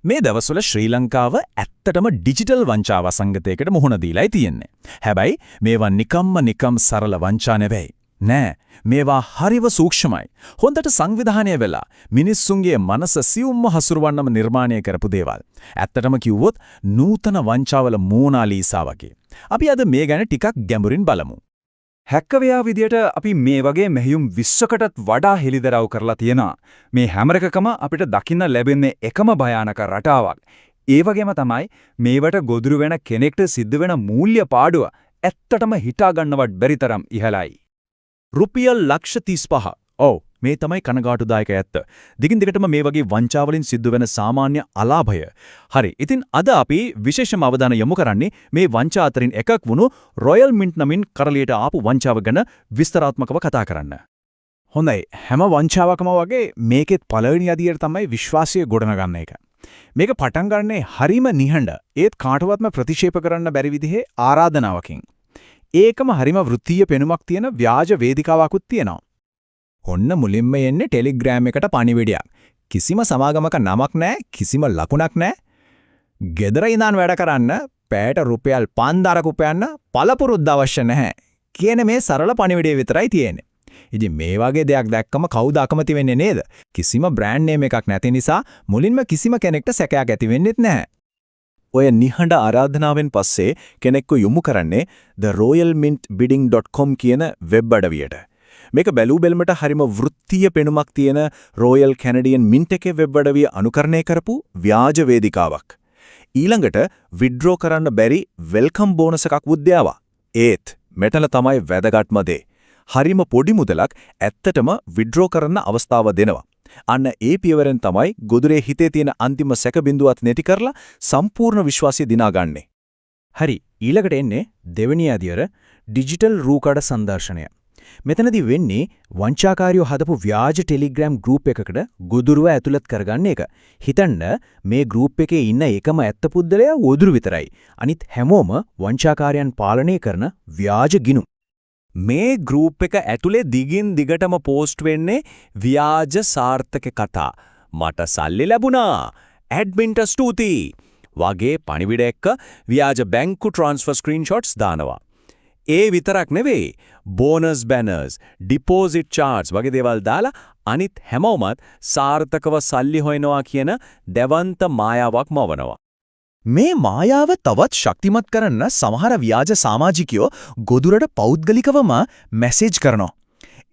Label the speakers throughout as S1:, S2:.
S1: මේ දවස්වල ශ්‍රී ලංකාව ඇත්තටම ඩිජිටල් වංචාව සංගතයකට මුහුණ දීලායි තියෙන්නේ. හැබැයි මේවා නිකම් සරල වංචා නෙවෙයි. නෑ මේවා හරිව සූක්ෂමයි. හොඳට සංවිධානය වෙලා මිනිස්සුන්ගේ මනස සියුම්ව හසුරවන්නම නිර්මාණය කරපු දේවල්. ඇත්තටම කිව්වොත් නූතන වංචාවල මෝනාලීසා වගේ. අපි අද මේ ගැන ටිකක් ගැඹුරින් බලමු.
S2: හැක්කවයා විදියට අපි මේ වගේ මෙහෙයුම් 20කටත් වඩා හෙළිදරව් කරලා තියෙනවා. මේ හැම එකකම අපිට දකින්න ලැබෙන්නේ එකම භයානක රටාවක්. ඒ වගේම තමයි මේවට ගොදුරු වෙන කෙනෙක්ට සිද්ධ වෙන මූල්‍ය පාඩුව ඇත්තටම හිතා ගන්නවත් බැරි තරම් ඉහළයි.
S1: රුපියල් ලක්ෂ 35. ඔව් මේ තමයි කනගාටුදායක ඇත්ත. දිගින් දිගටම මේ වගේ වංචාවලින් සිද්ධ වෙන සාමාන්‍ය අලාභය. හරි. ඉතින් අද අපි විශේෂම අවධානය යොමු කරන්නේ මේ වංචා අතරින් එකක් වුණු රොයල් මින්ට් නමින් කරලියට ආපු වංචාව ගැන විස්තරාත්මකව කතා කරන්න.
S3: හොඳයි. හැම වංචාවකම වගේ මේකෙත් පළවෙනි අදියර තමයි විශ්වාසය ගොඩනගන්න එක. මේක පටන් ගන්නේ හරිම නිහඬ. ඒත් කාටවත්ම ප්‍රතික්ෂේප කරන්න බැරි විදිහේ ආරාධනාවකින්. ඒකම හරිම වෘත්තීය පෙනුමක් තියෙන ව්‍යාජ වේදිකාවකුත් තියෙනවා.
S1: ඔන්න මුලින්ම එන්නේ ටෙලිග්‍රෑම් එකට පණිවිඩයක්. කිසිම සමාගමක නමක් නැහැ, කිසිම ලකුණක් නැහැ. ගෙදර ඉඳන් වැඩ කරන්න පැයට රුපියල් 5000ක් උපයන්න පළපුරුද්ද අවශ්‍ය නැහැ. කියන මේ සරල පණිවිඩය විතරයි තියෙන්නේ. ඉතින් මේ වගේ දෙයක් දැක්කම කවුද අකමැති වෙන්නේ නේද? කිසිම බ්‍රෑන්ඩ් නේම් එකක් නැති නිසා මුලින්ම කිසිම කෙනෙක්ට සැකයක් ඇති වෙන්නේත් නැහැ. ඔය නිහඬ ආරාධනාවෙන් පස්සේ කෙනෙක්ව යොමු කරන්නේ theroyalmintbidding.com කියන වෙබ් අඩවියට. මේක බැලු බැලමට හරිම වෘත්තීය පෙනුමක් තියෙන රොයල් කැනඩියන් මින්ට් එකේ වෙබ් අඩවිය අනුකරණය කරපු ව්‍යාජ වේදිකාවක්. ඊළඟට විත්ඩ්‍රෝ කරන්න බැරි වෙල්කම් බෝනස් එකක් උද්‍යාවා. ඒත් මෙතන තමයි වැදගත්ම දේ. හරිම පොඩි මුදලක් ඇත්තටම විත්ඩ්‍රෝ කරන්න අවස්ථාව දෙනවා. අන්න ඒ පියවරෙන් තමයි ගොදුරේ හිතේ තියෙන අන්තිම සැක බිඳුවත් නැති කරලා සම්පූර්ණ විශ්වාසය දිනාගන්නේ.
S3: හරි. ඊළඟට එන්නේ දෙවෙනි අදියර ඩිජිටල් රූකඩ සංදර්ශනය. මෙතනදී වෙන්නේ වංචාකාරයෝ හදපු ව්‍යාජ ටෙලිග්‍රෑම් ගෲප් එකකට ගොදුරුව ඇතුළත් කරගන්න එක. හිතන්න මේ ගෲප් එකේ ඉන්න එකම ඇත්ත පුද්ගලයා ගොදුරු විතරයි. අනිත් හැමෝම වංචාකාරයන් පාලනය කරන ව්‍යාජ ගිණුම්.
S1: මේ ගෲප් එක ඇතුලේ දිගින් දිගටම පෝස්ට් වෙන්නේ ව්‍යාජ සාර්ථක කතා. මට සල්ලි ලැබුණා. ඇඩ්මින්ට ස්තුතියි. වගේ පණිවිඩ එක්ක ව්‍යාජ බැංකු ට්‍රාන්ස්ෆර් ස්ක්‍රීන්ෂොට්ස් දානවා. ඒ විතරක් නෙවෙයි බෝනස් බැනර්ස්, ඩිපොසිට් චාර්ට්ස් වගේ දේවල් දාලා අනිත් හැමෝමත් සාර්ථකව සල්ලි හොයනවා කියන දෙවන්ත මායාවක් මවනවා.
S3: මේ මායාව තවත් ශක්තිමත් කරන්න සමහර ව්‍යාජ සමාජිකයෝ ගොදුරට පෞද්ගලිකවම මැසේජ් කරනවා.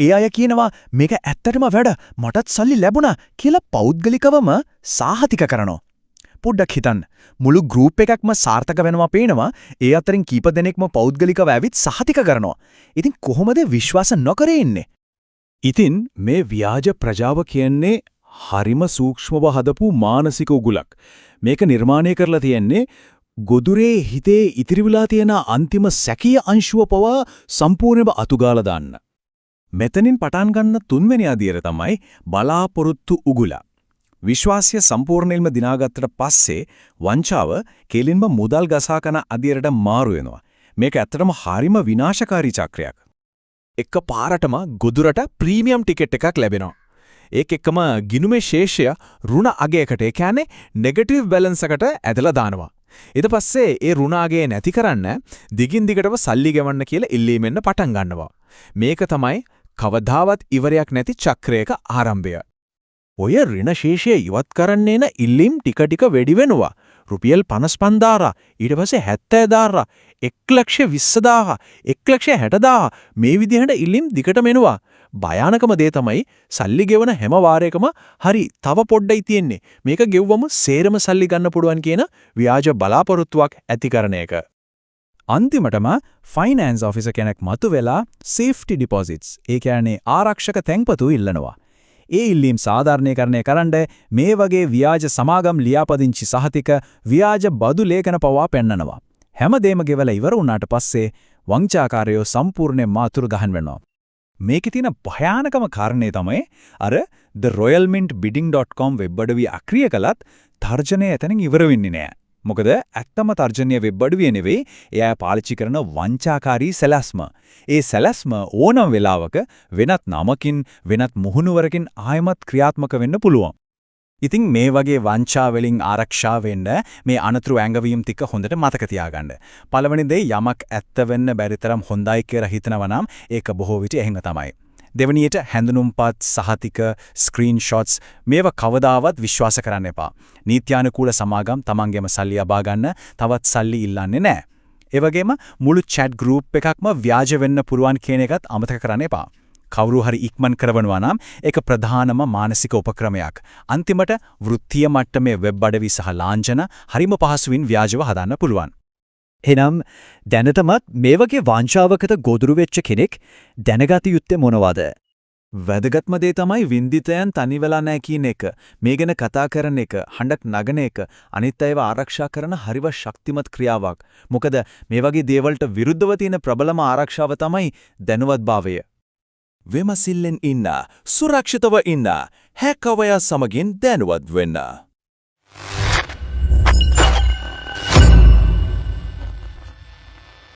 S3: ඒ අය කියනවා මේක ඇත්තටම වැඩ මටත් සල්ලි ලැබුණා කියලා පෞද්ගලිකවම සාහතික කරනවා. පොඩ්ඩක් හිතන්න. මුළු ගෲප් එකක්ම සාර්ථක වෙනවා පේනවා. ඒ අතරින් කීප දෙනෙක්ම පෞද්ගලිකව ඇවිත් සහතික කරනවා. ඉතින් කොහොමද විශ්වාස නොකරේ ඉන්නේ?
S1: ඉතින් මේ ව්‍යාජ ප්‍රජාව කියන්නේ හරිම සූක්ෂමව හදපු මානසික උගුලක්. මේක නිර්මාණය කරලා තියෙන්නේ ගොදුරේ හිතේ ඉතිරි වෙලා තියෙන අන්තිම සැකිය අංශුව පවා සම්පූර්ණයෙන්ම අතුගාලා දාන්න. මෙතනින් පටන් ගන්න තුන්වෙනි අදියර තමයි බලාපොරොත්තු උගුල. විශ්වාසය සම්පූර්ණයෙන්ම දිනාගත්තට පස්සේ වංචාව කෙලින්ම මුදල් ගසා කන අදියරට මාරු වෙනවා. මේක ඇත්තටම හරිම විනාශකාරී චක්‍රයක්.
S3: එක පාරටම ගොදුරට ප්‍රීමියම් ටිකට් එකක් ලැබෙනවා. ඒක එක්කම ගිණුමේ ශේෂය ඍණ අගයකට ඒ කියන්නේ නෙගටිව් බැලන්ස් එකට ඇදලා දානවා. ඊට පස්සේ ඒ ඍණ අගය නැති කරන්න දිගින් දිගටම සල්ලි ගෙවන්න කියලා ඉල්ලීමෙන් පටන් ගන්නවා. මේක තමයි කවදාවත් ඉවරයක් නැති චක්‍රයක ආරම්භය. ඔය ඍණ ශේෂය ඉවත් කරන්න එන ඉල්ලීම් ටික ටික වැඩි වෙනවා. රුපියල් 55000, ඊට පස්සේ 70000, 1,20,000, 1,60,000 මේ විදිහට ඉල්ලීම් දිගටම එනවා. භයානකම දේ තමයි සල්ලි ගෙවන හැම වාරයකම හරි තව පොඩ්ඩයි තියෙන්නේ. මේක ගෙව්වම සේරම සල්ලි ගන්න පුළුවන් කියන ව්‍යාජ බලාපොරොත්තුවක් ඇති කරන එක.
S1: අන්තිමටම ෆයිනෑන්ස් ඔෆිසර් කෙනෙක් මතුවෙලා සේෆ්ටි ඩිපොසිට්ස් ඒ කියන්නේ ආරක්ෂක තැන්පතු ඉල්ලනවා. ඒ ඉල්ලීම් සාධාරණීකරණය කරන්න මේ වගේ ව්‍යාජ සමාගම් ලියාපදිංචි සහතික ව්‍යාජ බදු ලේඛන පවා පෙන්නනවා. හැමදේම ගෙවලා ඉවර වුණාට පස්සේ වංචාකාරයෝ සම්පූර්ණයෙන්ම අතුරු ගහන් වෙනවා. මේකේ තියෙන භයානකම කාරණේ තමයි අර theroyalmintbidding.com වෙබ් අඩවිය අක්‍රිය කළත් තර්ජනය එතනින් ඉවර වෙන්නේ නෑ. මොකද ඇත්තම තර්ජනීය වෙබ් අඩවිය නෙවෙයි එයා පාවිච්චි කරන වංචාකාරී සැලැස්ම. ඒ සැලැස්ම ඕනම වෙලාවක වෙනත් නමකින් වෙනත් මුහුණුවරකින් ආයමත් ක්‍රියාත්මක වෙන්න පුළුවන්. ඉතින් මේ වගේ වංචාවලින් ආරක්ෂා වෙන්න මේ අනතුරු ඇඟවීම් ටික හොඳට මතක තියාගන්න. පළවෙනි දේ යමක් ඇත්ත වෙන්න බැරි තරම් හොඳයි කියලා හිතනවා නම් ඒක බොහෝ විට එහෙම තමයි. දෙවැනියට හැඳුනුම්පත් සහතික ස්ක්‍රීන්ෂොට්ස් මේවා කවදාවත් විශ්වාස කරන්න එපා. නීත්‍යානුකූල සමාගම් තමන්ගේම සල්ලි අබා ගන්න තවත් සල්ලි ඉල්ලන්නේ නැහැ. ඒ වගේම මුළු chat group එකක්ම ව්‍යාජ වෙන්න පුරුවන් කියන එකත් අමතක කරන්න එපා. කවුරු හරි ඉක්මන් කරවනවා නම් ඒක ප්‍රධානම මානසික උපක්‍රමයක්. අන්තිමට වෘත්තීය මට්ටමේ වෙබ් අඩවි සහ ලාංඡන හරිම පහසුවෙන් ව්‍යාජව හදන්න පුළුවන්.
S4: එනම් දැනටමත් මේ වගේ වංචාවකට ගොදුරු වෙච්ච කෙනෙක් දැනගත යුත්තේ මොනවද?
S1: වැදගත්ම දේ තමයි වින්දිතයන් තනි වෙලා නැහැ කියන එක. මේ ගැන කතා කරන එක, හඬක් නගන එක, අනිත් අයව ආරක්ෂා කරන හරිව ශක්තිමත් ක්‍රියාවක්. මොකද මේ වගේ දේවල්ට විරුද්ධව තියෙන ප්‍රබලම ආරක්ෂාව තමයි දැනුවත්භාවය.
S3: විමසිල්ලෙන් ඉන්න, සුරක්ෂිතව ඉන්න, හැකවය සමගින් දැනුවත් වෙන්න.